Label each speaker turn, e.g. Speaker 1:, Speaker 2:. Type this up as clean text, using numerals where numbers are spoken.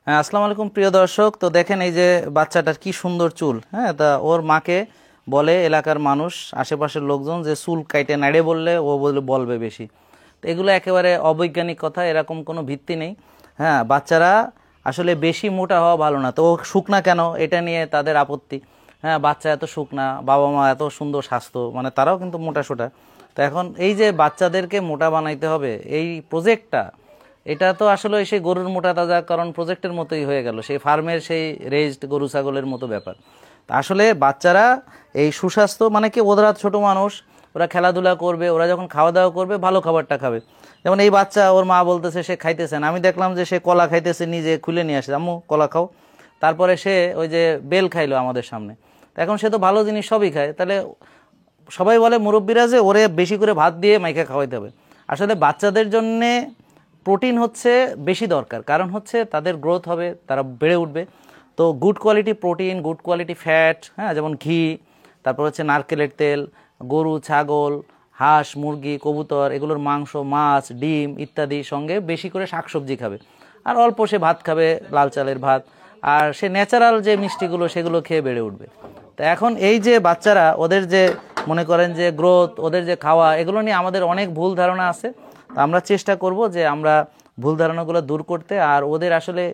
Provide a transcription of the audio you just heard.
Speaker 1: হ্যাঁ, আসসালামু আলাইকুম প্রিয় দর্শক। তো দেখেন এই যে বাচ্চাটার কি সুন্দর চুল। হ্যাঁ, তা ওর মাকে বলে এলাকার মানুষ, আশেপাশের লোকজন যে চুল কাইটে নাড়ে বললে ও বলবে বেশি। তো এগুলো একেবারে অবৈজ্ঞানিক কথা, এরকম কোনো ভিত্তি নেই। হ্যাঁ, বাচ্চারা আসলে বেশি মোটা হওয়া ভালো না। তো ও শুকনা কেন, এটা নিয়ে তাদের আপত্তি। হ্যাঁ, বাচ্চা এত শুকনা, বাবা মা এত সুন্দর স্বাস্থ্য, মানে তারাও কিন্তু মোটা সোটা। তো এখন এই যে বাচ্চাদেরকে মোটা বানাইতে হবে, এই প্রজেক্টটা, এটা তো আসলে সেই গরুর মোটা তাজাকরণ প্রজেক্টের মতোই হয়ে গেল, সেই ফার্মের সেই রেজড গরু ছাগলের মতো ব্যাপার। তা আসলে বাচ্চারা এই সুস্বাস্থ্য মানে কি, ওরা ছোট মানুষ, ওরা খেলাধুলা করবে, ওরা যখন খাওয়া দাওয়া করবে ভালো খাবারটা খাবে। যেমন এই বাচ্চা, ওর মা বলতেছে সে খাইতেছে না, আমি দেখলাম যে সে কলা খাইতেছে, নিজে খুলে নিয়ে আসে, আম্মু কলা খাও। তারপরে সে ওই যে বেল খাইলো আমাদের সামনে। তা এখন সে তো ভালো জিনিস সবই খায়, তাহলে সবাই বলে মুরব্বীরা যে ওরে বেশি করে ভাত দিয়ে মাইকা খাওয়াইতে হবে। আসলে বাচ্চাদের জন্যে প্রোটিন হচ্ছে বেশি দরকার, কারণ হচ্ছে তাদের গ্রোথ হবে, তারা বেড়ে উঠবে। তো good quality protein, good quality fat, হ্যাঁ, যেমন ঘি, তারপর হচ্ছে নারকেলের তেল, গরু ছাগল, হাঁস মুরগি কবুতর, এগুলোর মাংস, মাছ, ডিম ইত্যাদি, সঙ্গে বেশি করে শাকসবজি খাবে। আর অল্প সে ভাত খাবে, লাল চালের ভাত। আর সে ন্যাচারাল যে মিষ্টিগুলো, সেগুলো খেয়ে বেড়ে উঠবে। তো এখন এই যে বাচ্চারা, ওদের যে মনে করেন যে গ্রোথ, ওদের যে খাওয়া, এগুলো নিয়ে আমাদের অনেক ভুল ধারণা আছে। তো আমরা চেষ্টা করব যে আমরা ভুল ধারণাগুলো দূর করতে, আর ওদের আসলে